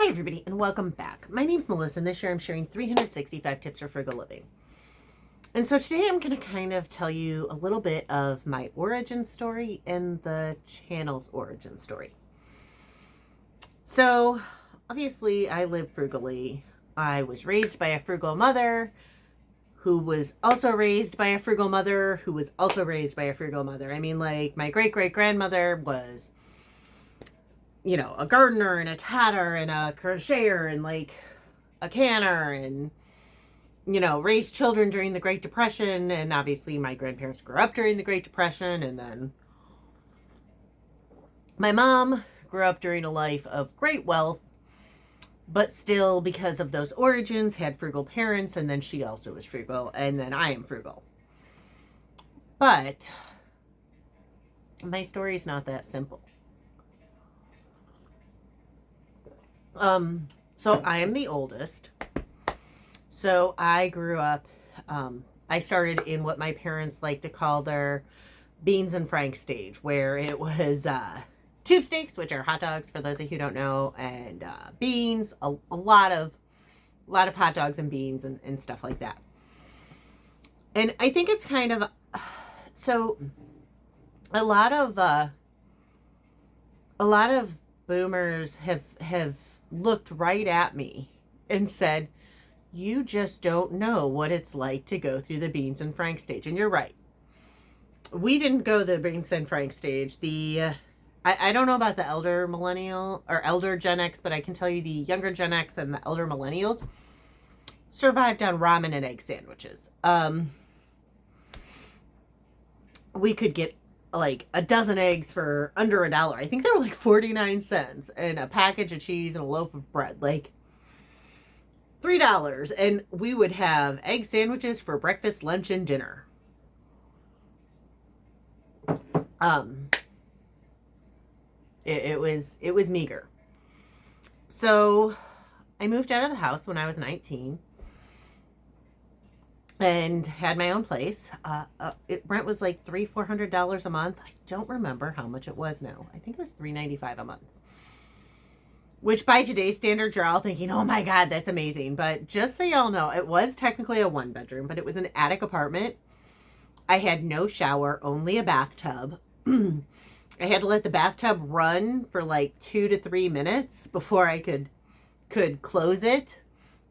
Hi everybody and welcome back. My name's Melissa and this year I'm sharing 365 tips for frugal living. And so today I'm going to kind of tell you a little bit of my origin story and the channel's origin story. So obviously I live frugally. I was raised by a frugal mother who was also raised by a frugal mother who was also raised by a frugal mother. I mean, like, my great-great-grandmother was, you know, a gardener and a tatter and a crocheter and like a canner and, you know, raised children during the Great Depression. And obviously my grandparents grew up during the Great Depression. And then my mom grew up during a life of great wealth, but still, because of those origins, had frugal parents. And then she also was frugal. And then I am frugal. But my story is not that simple. So I am the oldest. So I grew up, I started in what my parents like to call their beans and frank stage, where it was tube steaks, which are hot dogs for those of you who don't know, and beans, a lot of hot dogs and beans and stuff like that. And I think it's kind of, so a lot of boomers have looked right at me and said, you just don't know what it's like to go through the beans and frank stage. And you're right. We didn't go the beans and frank stage. I don't know about the elder millennial or elder Gen X, but I can tell you the younger Gen X and the elder millennials survived on ramen and egg sandwiches. We could get like a dozen eggs for under $1. I think they were like 49 cents, and a package of cheese and a loaf of bread, like $3. And we would have egg sandwiches for breakfast, lunch, and dinner. It was meager. So I moved out of the house when I was 19 and had my own place. Rent was like $400 a month. I don't remember how much it was now. I think it was $395 a month. Which by today's standards, you're all thinking, oh my God, that's amazing. But just so y'all know, it was technically a 1-bedroom, but it was an attic apartment. I had no shower, only a bathtub. I had to let the bathtub run for like 2 to 3 minutes before I could close it,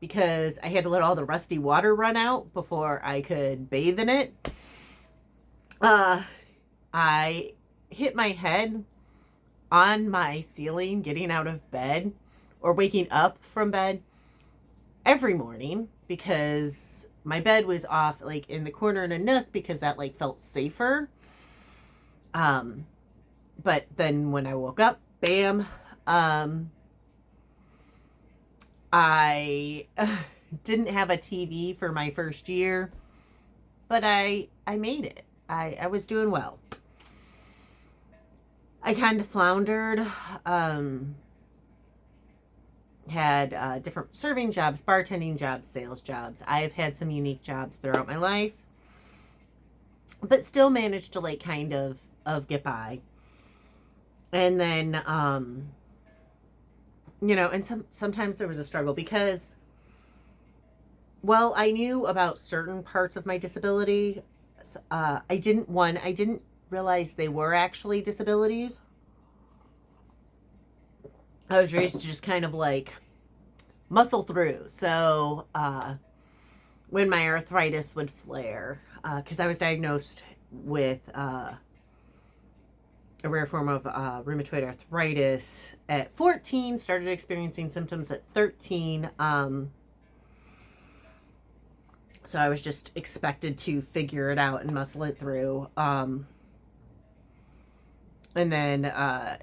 because I had to let all the rusty water run out before I could bathe in it. I hit my head on my ceiling getting out of bed or waking up from bed every morning, because my bed was off like in the corner in a nook, because that like felt safer. But then when I woke up, bam, I didn't have a TV for my first year, but I made it. I was doing well. I kind of floundered, had different serving jobs, bartending jobs, sales jobs. I've had some unique jobs throughout my life, but still managed to like kind of get by. And then, you know, and sometimes there was a struggle because, well, I knew about certain parts of my disability. I didn't realize they were actually disabilities. I was raised to just kind of like muscle through. So when my arthritis would flare, because I was diagnosed with a rare form of rheumatoid arthritis at 14, started experiencing symptoms at 13. So I was just expected to figure it out and muscle it through. And then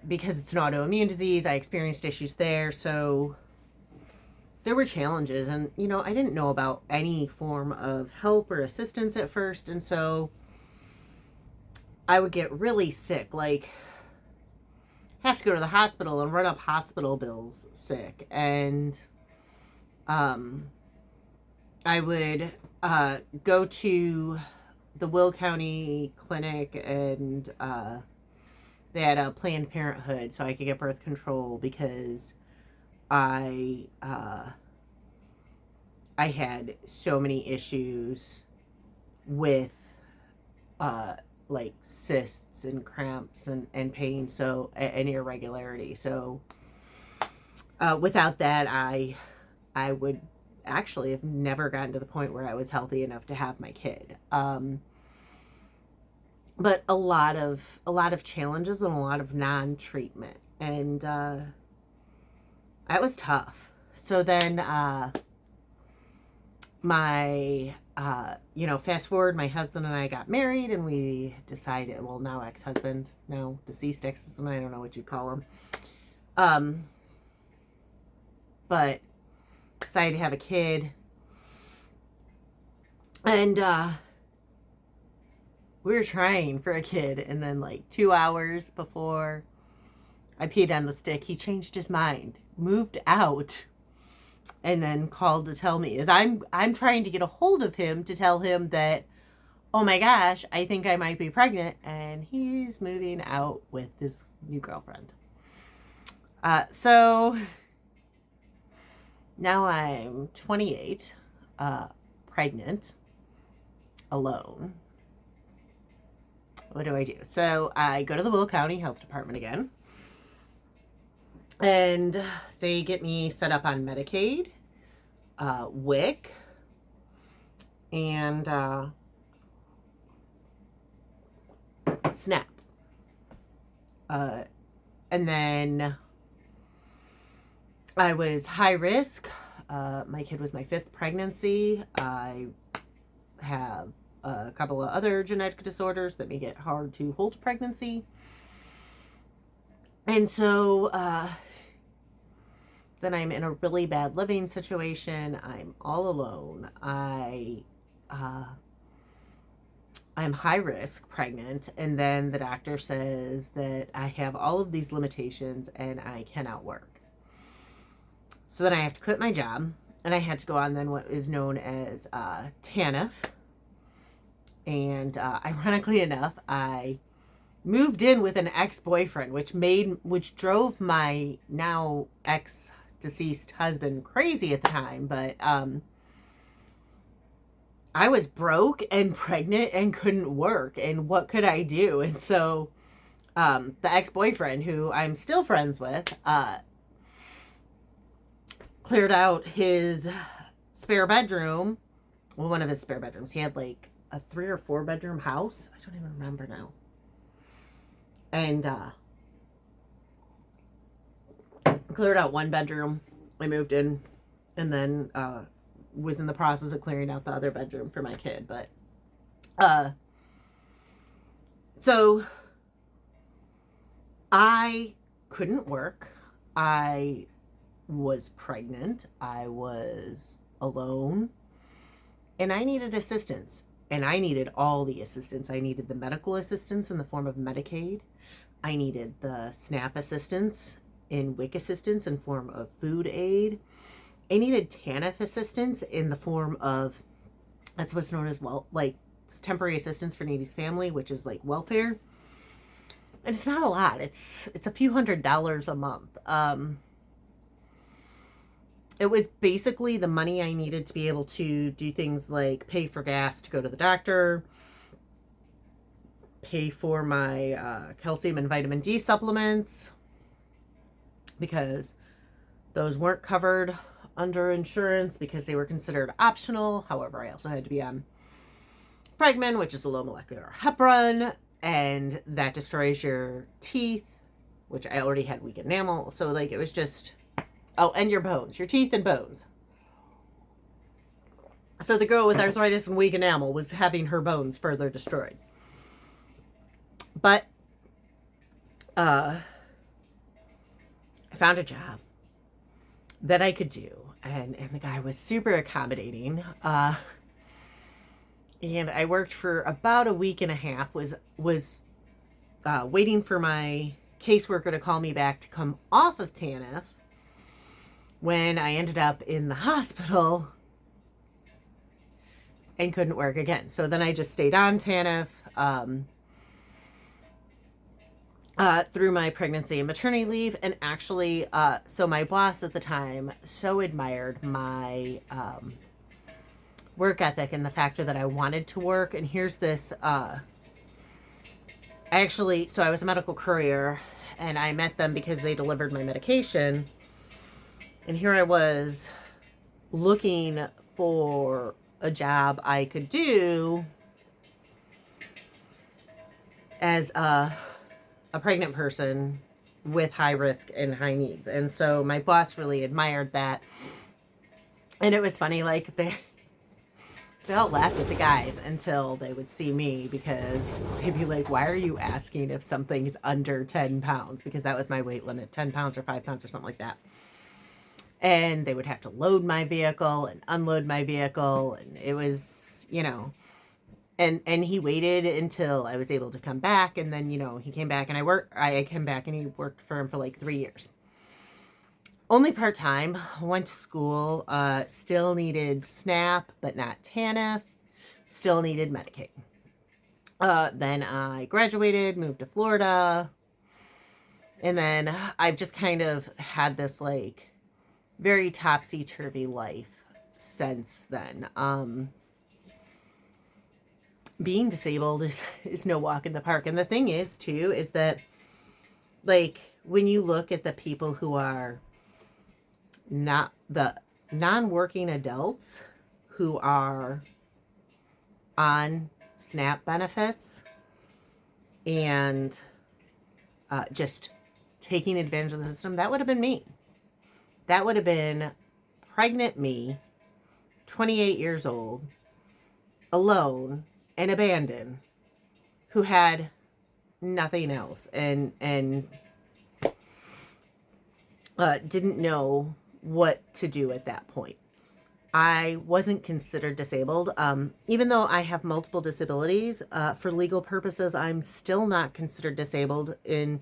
because it's an autoimmune disease, I experienced issues there. So there were challenges. And, you know, I didn't know about any form of help or assistance at first. And so I would get really sick, like have to go to the hospital and run up hospital bills sick. And I would go to the Will County Clinic, and they had a Planned Parenthood so I could get birth control, because I had so many issues with like cysts and cramps and pain, so and irregularity. So without that, I would actually have never gotten to the point where I was healthy enough to have my kid. But a lot of challenges and a lot of non-treatment, and that was tough. So then my fast forward, my husband and I got married, and we decided, well, now ex-husband, now deceased ex-husband, I don't know what you call him, but decided to have a kid. And we were trying for a kid, and then like 2 hours before I peed on the stick, he changed his mind, moved out, and then called to tell me, as I'm trying to get a hold of him to tell him that, oh my gosh, I think I might be pregnant, and he's moving out with his new girlfriend. So now I'm 28, pregnant, alone. What do I do? So I go to the Will County Health Department again, and they get me set up on Medicaid, WIC, and SNAP. And then I was high risk. My kid was my 5th pregnancy. I have a couple of other genetic disorders that make it hard to hold a pregnancy. And so then I'm in a really bad living situation. I'm all alone. I'm high risk pregnant, and then the doctor says that I have all of these limitations and I cannot work. So then I have to quit my job, and I had to go on then what is known as TANF. And ironically enough, I moved in with an ex-boyfriend, which drove my now ex-deceased husband crazy at the time. But I was broke and pregnant and couldn't work, and what could I do? And so the ex-boyfriend, who I'm still friends with, cleared out his spare bedroom. Well, one of his spare bedrooms. He had like a 3 or 4 bedroom house. I don't even remember now. And cleared out one bedroom. I moved in, and then was in the process of clearing out the other bedroom for my kid. But so I couldn't work. I was pregnant. I was alone, and I needed assistance. And I needed all the assistance. I needed the medical assistance in the form of Medicaid. I needed the SNAP assistance in WIC assistance in form of food aid. I needed TANF assistance in the form of, that's what's known as temporary assistance for needy family, which is like welfare. And it's not a lot. It's a few $100s a month. It was basically the money I needed to be able to do things like pay for gas to go to the doctor, pay for my calcium and vitamin D supplements, because those weren't covered under insurance because they were considered optional. However, I also had to be on Fragmin, which is a low molecular heparin, and that destroys your teeth, which I already had weak enamel. So like it was just... Oh, and your bones, your teeth and bones. So the girl with arthritis and weak enamel was having her bones further destroyed. But I found a job that I could do, and the guy was super accommodating. And I worked for about a week and a half. Was waiting for my caseworker to call me back to come off of TANF, when I ended up in the hospital and couldn't work again. So then I just stayed on TANF. through my pregnancy and maternity leave. And actually, so my boss at the time so admired my work ethic and the factor that I wanted to work. And here's this, so I was a medical courier, and I met them because they delivered my medication. And here I was looking for a job I could do as a pregnant person with high risk and high needs. And so my boss really admired that. And it was funny, like they all laughed at the guys until they would see me, because they'd be like, why are you asking if something's under 10 pounds? Because that was my weight limit, 10 pounds or 5 pounds or something like that. And they would have to load my vehicle and unload my vehicle. And it was, and he waited until I was able to come back. And then, he came back and I came back and he worked for him for like 3 years. Only part-time, went to school, still needed SNAP, but not TANF, still needed Medicaid. Then I graduated, moved to Florida, and then I've just kind of had this like very topsy-turvy life since then. Being disabled is no walk in the park. And the thing is, too, is that like when you look at the people who are not the non-working adults who are on SNAP benefits and just taking advantage of the system, that would have been me. That would have been pregnant me, 28 years old, alone and abandoned, who had nothing else and didn't know what to do at that point. I wasn't considered disabled. Even though I have multiple disabilities, for legal purposes, I'm still not considered disabled in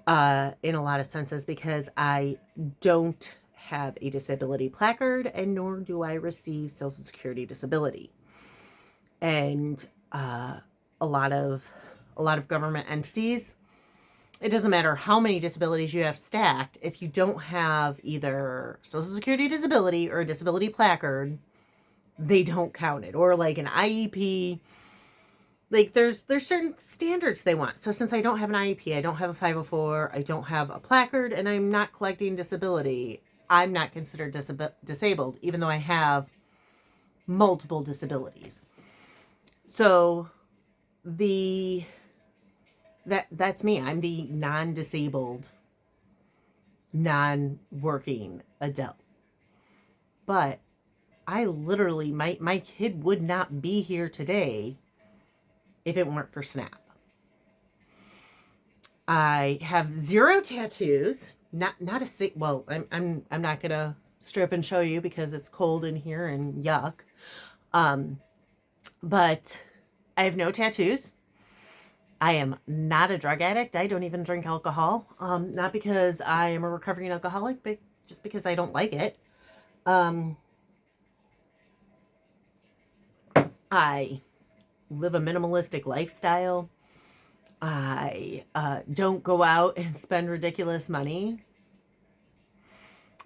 a lot of senses, because I don't have a disability placard, and nor do I receive Social Security disability. And a lot of government entities, it doesn't matter how many disabilities you have stacked, if you don't have either Social Security disability or a disability placard, they don't count it. Or like an IEP, like there's certain standards they want. So since I don't have an IEP, I don't have a 504, I don't have a placard, and I'm not collecting disability, I'm not considered disabled, even though I have multiple disabilities. So that's me. I'm the non-disabled, non-working adult. But I literally, my kid would not be here today if it weren't for SNAP. I have 0 tattoos. Not a well, I'm not gonna strip and show you because it's cold in here and yuck. But I have no tattoos. I am not a drug addict. I don't even drink alcohol. Not because I am a recovering alcoholic, but just because I don't like it. I live a minimalistic lifestyle. I don't go out and spend ridiculous money.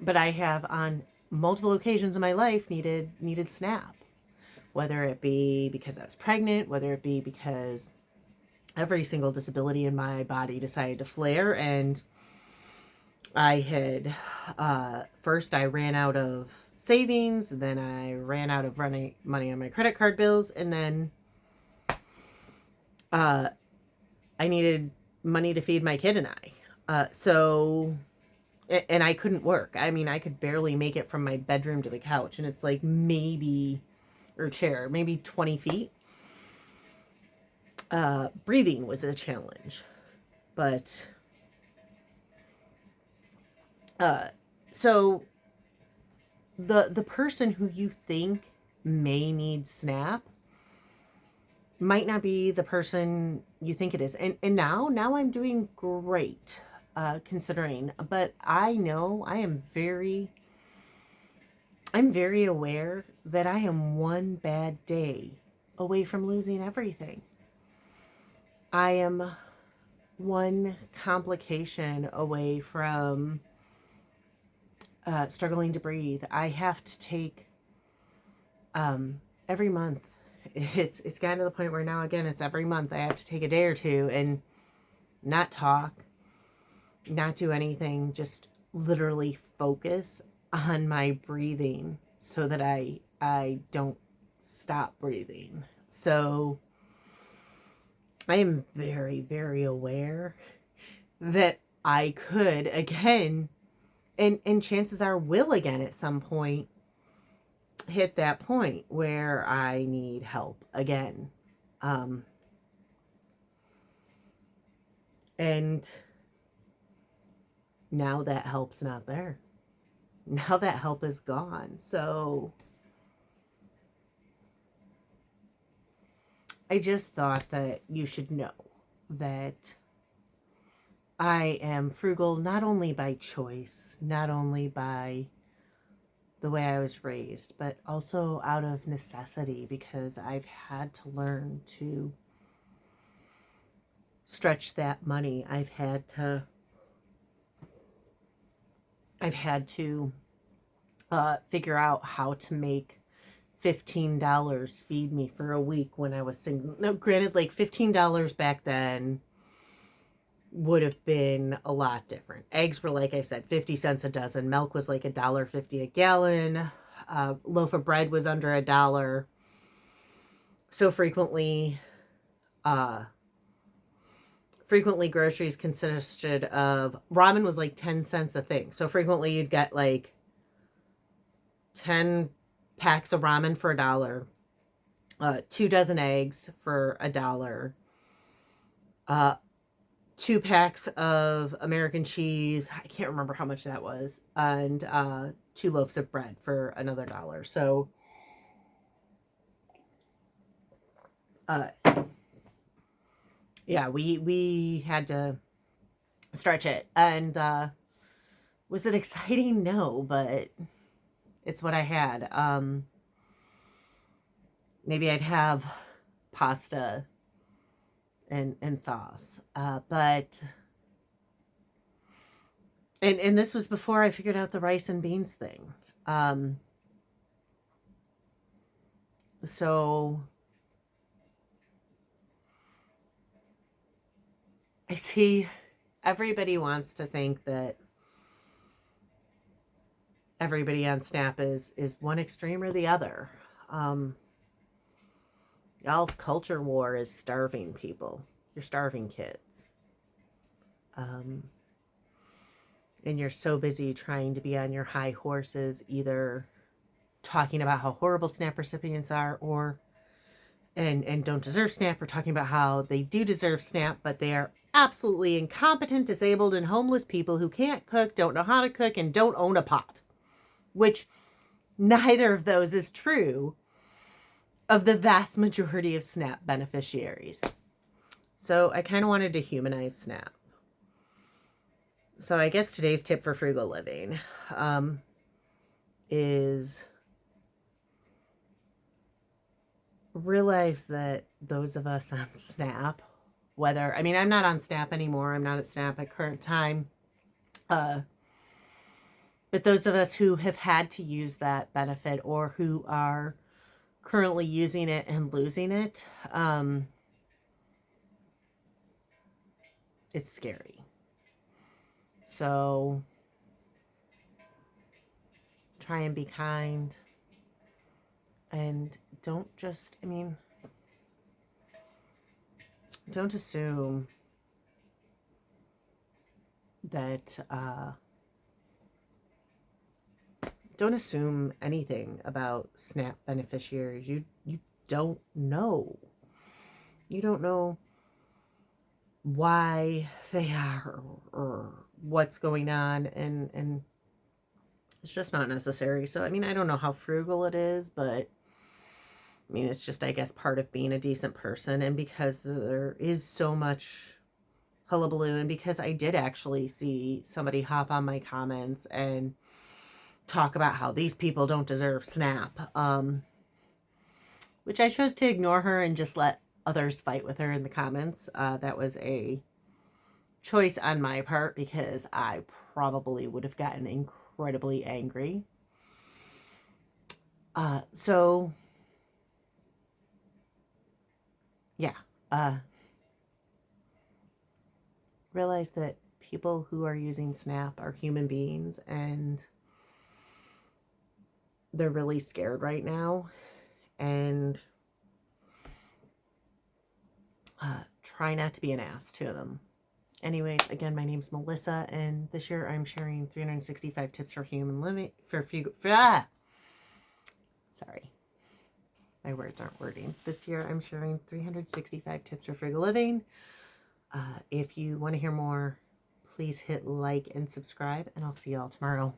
But I have on multiple occasions in my life needed SNAP. Whether it be because I was pregnant, whether it be because every single disability in my body decided to flare, and I had first I ran out of savings, then I ran out of running money on my credit card bills, and then I needed money to feed my kid and I. And I couldn't work. I mean, I could barely make it from my bedroom to the couch, and it's like maybe 20 feet. Breathing was a challenge, but so the person who you think may need SNAP might not be the person you think it is. And now I'm doing great, considering, but I know I'm very aware that I am one bad day away from losing everything. I am one complication away from struggling to breathe. I have to take every month. It's gotten to the point where now again it's every month I have to take a day or two and not talk, not do anything, just literally focus on my breathing so that I don't stop breathing. So I am very, very aware that I could again, and chances are will again at some point hit that point where I need help again. And now that help's not there. Now that help is gone. So I just thought that you should know that I am frugal not only by choice, not only by the way I was raised, but also out of necessity, because I've had to learn to stretch that money. I've had to figure out how to make $15 feed me for a week when I was single. Now, granted, like $15 back then would have been a lot different. Eggs were, like I said, 50 cents a dozen. Milk was like $1.50 a gallon. Loaf of bread was under $1. So frequently groceries consisted of, ramen was like 10 cents a thing. So frequently you'd get like 10 packs of ramen for $1, 2 dozen eggs for $1, 2 packs of American cheese. I can't remember how much that was, and 2 loaves of bread for another $1. So, yeah, we had to stretch it, and was it exciting? No, but it's what I had. Maybe I'd have pasta and sauce. But this was before I figured out the rice and beans thing. So I see everybody wants to think that everybody on SNAP is one extreme or the other. Y'all's culture war is starving people. You're starving kids. And you're so busy trying to be on your high horses, either talking about how horrible SNAP recipients are, or and don't deserve SNAP, or talking about how they do deserve SNAP, but they are absolutely incompetent, disabled, and homeless people who can't cook, don't know how to cook, and don't own a pot. Which neither of those is true of the vast majority of SNAP beneficiaries. So I kind of wanted to humanize SNAP. So I guess today's tip for frugal living is realize that those of us on SNAP, whether, I mean, I'm not on SNAP anymore. I'm not at SNAP at current time. But those of us who have had to use that benefit, or who are currently using it and losing it, it's scary. So try and be kind, and don't just, I mean, don't assume that, don't assume anything about SNAP beneficiaries. You don't know. You don't know why they are, or what's going on, and it's just not necessary. So, I mean, I don't know how frugal it is, but I mean, it's just, I guess, part of being a decent person. And because there is so much hullabaloo, and because I did actually see somebody hop on my comments and talk about how these people don't deserve SNAP, which I chose to ignore her and just let others fight with her in the comments. That was a choice on my part because I probably would have gotten incredibly angry. So yeah, realize that people who are using SNAP are human beings and they're really scared right now. And try not to be an ass to them. Anyways, again, my name's Melissa, and this year I'm sharing 365 tips for human living. Sorry, my words aren't wording. This year I'm sharing 365 tips for frugal living. If you want to hear more, please hit like and subscribe, and I'll see you all tomorrow.